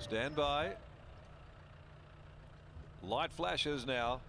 Stand by. Light flashes now.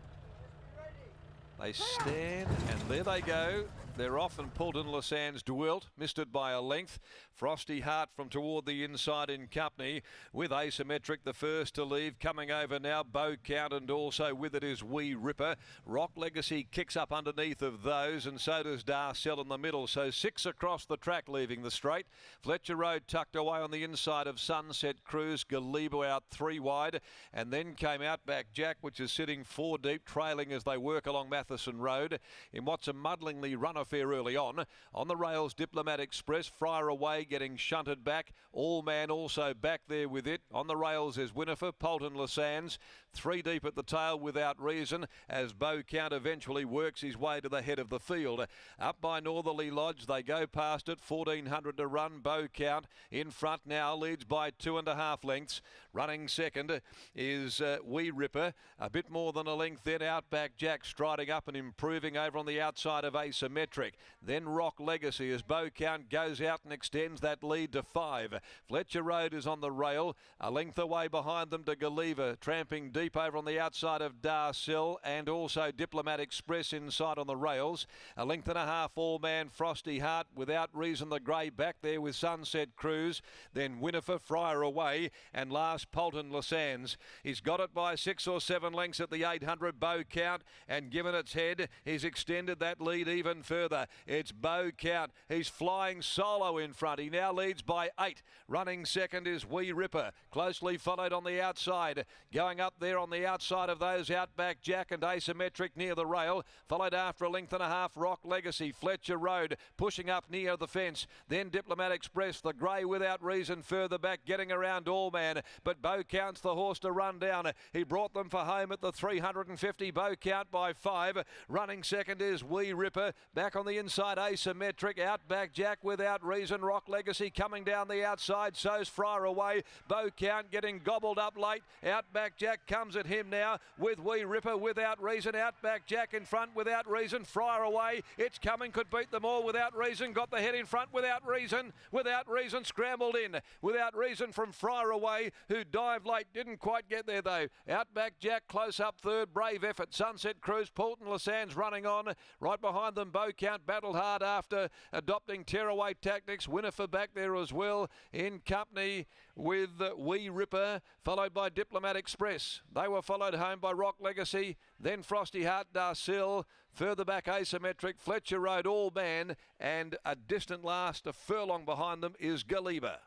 They stand and there they go. They're off and Poulton Lassans Dwilt missed it by a length. Frosty Heart from toward the inside in company with Asymmetric the first to leave. Coming over now Bow Count and also with it is Wee Ripper. Rock Legacy kicks up underneath of those and so does Darcel in the middle. So 6 across the track leaving the straight. Fletcher Road tucked away on the inside of Sunset Cruise. Galibo out 3 wide and then came Outback Jack which is sitting 4 deep trailing as they work along Matheson Road in what's a muddlingly run affair early on. On the rails, Diplomat Express, Friar Away getting shunted back. All Man also back there with it. On the rails is Winifred, Poulton Lassans, 3 deep at the tail Without Reason as Bow Count eventually works his way to the head of the field. Up by Northerly Lodge, they go past it, 1400 to run. Bow Count in front now, leads by 2.5 lengths. Running second is Wee Ripper, a bit more than a length. Then Outback Jack striding up and improving over on the outside of Asymmetric. Then Rock Legacy as Bow Count goes out and extends that lead to 5. Fletcher Road is on the rail, a length away behind them to Galiva, tramping deep over on the outside of Darcel and also Diplomat Express inside on the rails. A length and a half All Man, Frosty Heart, Without Reason the grey back there with Sunset Cruise. Then Winifred, Friar Away and last Poulton Lassans. He's got it by 6 or 7 lengths at the 800 Bow Count and given its head, he's extended that lead even further. It's Bow Count. He's flying solo in front. He now leads by 8. Running second is Wee Ripper. Closely followed on the outside. Going up there on the outside of those Outback Jack and Asymmetric near the rail. Followed after a length and a half Rock Legacy. Fletcher Road pushing up near the fence. Then Diplomat Express. The grey Without Reason further back getting around All Man. But Bow Count's the horse to run down. He brought them for home at the 350. Bow Count by 5. Running second is Wee Ripper. Back on the inside, Asymmetric. Outback Jack, Without Reason. Rock Legacy coming down the outside. So's Friar Away. Bow Count getting gobbled up late. Outback Jack comes at him now with Wee Ripper. Without Reason. Outback Jack in front. Without Reason. Friar Away. It's coming. Could beat them all. Without Reason. Got the head in front. Without Reason. Without Reason. Scrambled in. Without Reason from Friar Away, who dived late. Didn't quite get there though. Outback Jack close up third. Brave effort. Sunset Cruise. Poulton Lassans running on. Right behind them, Bow Count battled hard after adopting tearaway tactics. Winifred back there as well in company with Wee Ripper, followed by Diplomat Express. They were followed home by Rock Legacy, then Frosty Heart, Darcel, further back Asymmetric, Fletcher Road, All Man, and a distant last, a furlong behind them is Galiba.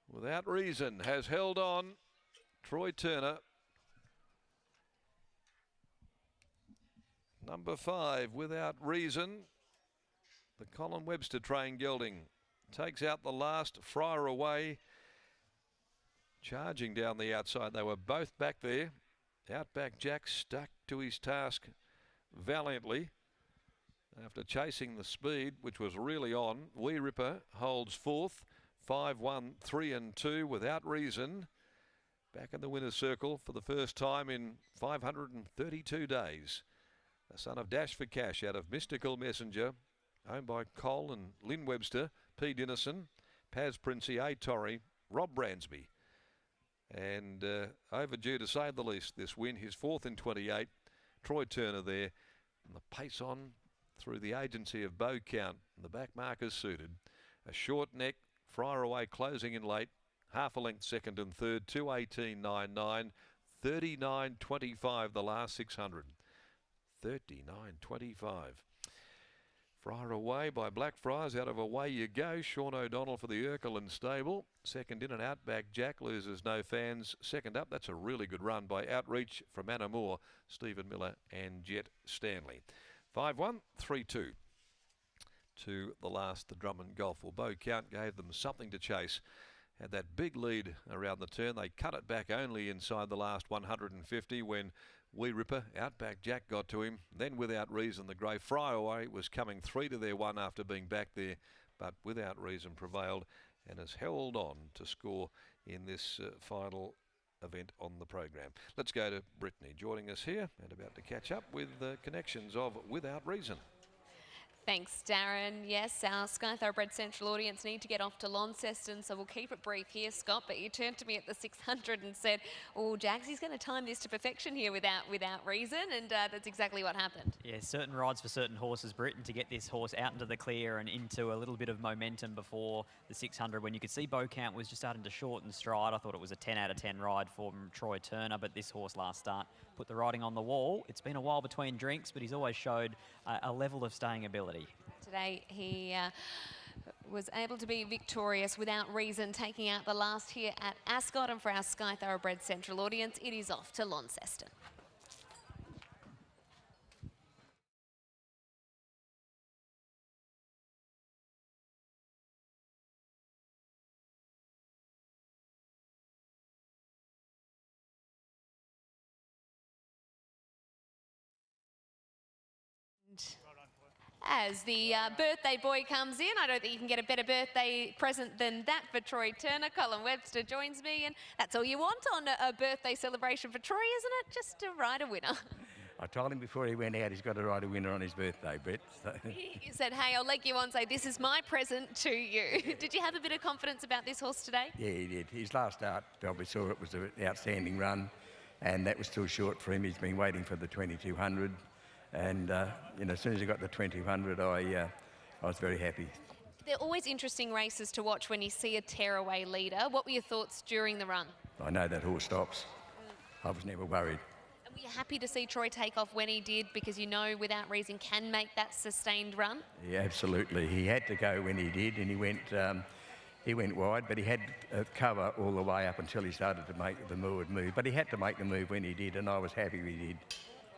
Without Reason has held on. Troy Turner. Number 5, Without Reason. The Colin Webster train gelding takes out the last. Friar Away charging down the outside. They were both back there. Outback Jack stuck to his task valiantly after chasing the speed, which was really on. Wee Ripper holds 4th. 5, 1, 3 and 2. Without Reason back in the winner's circle for the first time in 532 days. The son of Dash for Cash out of Mystical Messenger, owned by Cole and Lynn Webster, P. Dinnison, Paz Princey, A. Torrey, Rob Bransby. And overdue to say the least this win, his 4th in 28. Troy Turner there. And the pace on through the agency of Bow Count. And the back markers suited. A short neck, Friar Away closing in late. Half a length second and third, 2:18.99, 39.25 the last 600. 39.25. Friar Away by Blackfriars out of Away You Go. Sean O'Donnell for the Urkeland stable. Second in and Outback Jack loses no fans. Second up, that's a really good run by Outreach from Anna Moore, Stephen Miller and Jet Stanley. 5-1, 3-2 to the last, the Drummond Golf. Well, Bow Count gave them something to chase. Had that big lead around the turn. They cut it back only inside the last 150 when Wee Ripper, Outback Jack got to him. Then Without Reason, the grey Friar Away was coming 3 to their 1 after being back there. But Without Reason prevailed and has held on to score in this final event on the program. Let's go to Brittany joining us here and about to catch up with the connections of Without Reason. Thanks, Darren. Yes, our Sky Thoroughbred Central audience need to get off to Launceston, so we'll keep it brief here, Scott. But you turned to me at the 600 and said, "Oh, Jagsy's going to time this to perfection here without reason," and that's exactly what happened. Yeah, certain rides for certain horses, Britain, to get this horse out into the clear and into a little bit of momentum before the 600, when you could see Beaucount was just starting to shorten stride. I thought it was a 10 out of 10 ride for Troy Turner, but this horse last start put the riding on the wall. It's been a while between drinks, but he's always showed a level of staying ability. Today he was able to be victorious without reason, taking out the last here at Ascot. And for our Sky Thoroughbred Central audience, it is off to Launceston. As the birthday boy comes in, I don't think you can get a better birthday present than that for Troy Turner. Colin Webster joins me, and that's all you want on a birthday celebration for Troy, isn't it? Just to ride a winner. I told him before he went out he's got to ride a winner on his birthday, Brett. So. He said, "Hey, I'll leg you on, say this is my present to you." Did you have a bit of confidence about this horse today? Yeah, he did. His last start, probably saw it was an outstanding run, and that was still short for him. He's been waiting for the 2200, and you know, as soon as he got the 2200, I was very happy. They're always interesting races to watch when you see a tearaway leader. What were your thoughts during the run? I know that horse stops. I was never worried. And were you happy to see Troy take off when he did, because you know without reason can make that sustained run? Yeah, absolutely. He had to go when he did, and he went wide, but he had cover all the way up until he started to make the move. But he had to make the move when he did, and I was happy he did.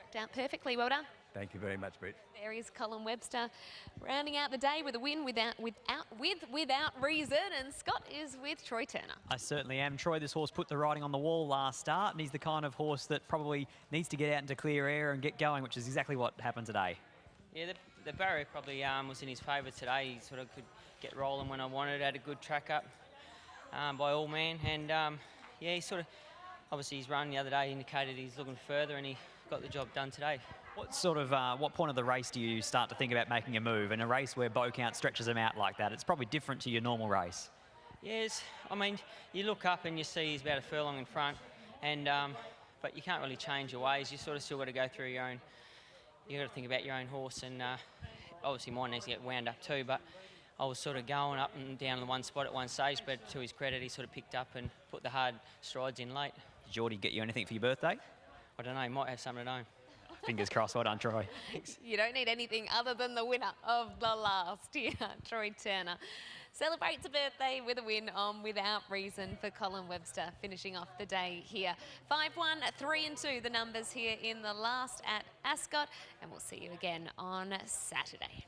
Worked out perfectly. Well done. Thank you very much, Brett. There is Colin Webster rounding out the day with a win without reason, and Scott is with Troy Turner. I certainly am. Troy, this horse put the riding on the wall last start, and he's the kind of horse that probably needs to get out into clear air and get going, which is exactly what happened today. Yeah, the barrier probably was in his favour today. He sort of could get rolling when I wanted, had a good track up by all man, and yeah, he sort of, obviously his run the other day indicated he's looking further, and he got the job done today. What point of the race do you start to think about making a move? In a race where Beaucount stretches them out like that, it's probably different to your normal race. Yes, I mean, you look up and you see he's about a furlong in front, and but you can't really change your ways. You sort of still got to go through your own. You got to think about your own horse, and obviously mine needs to get wound up too. But I was sort of going up and down in one spot at one stage, but to his credit, he sort of picked up and put the hard strides in late. Did Geordie get you anything for your birthday? I don't know, he might have something at home. Fingers crossed. Well done, Troy. You don't need anything other than the winner of the last year, Troy Turner. Celebrates a birthday with a win on Without Reason for Colin Webster, finishing off the day here. 5-1, 3-2, the numbers here in the last at Ascot, and we'll see you again on Saturday.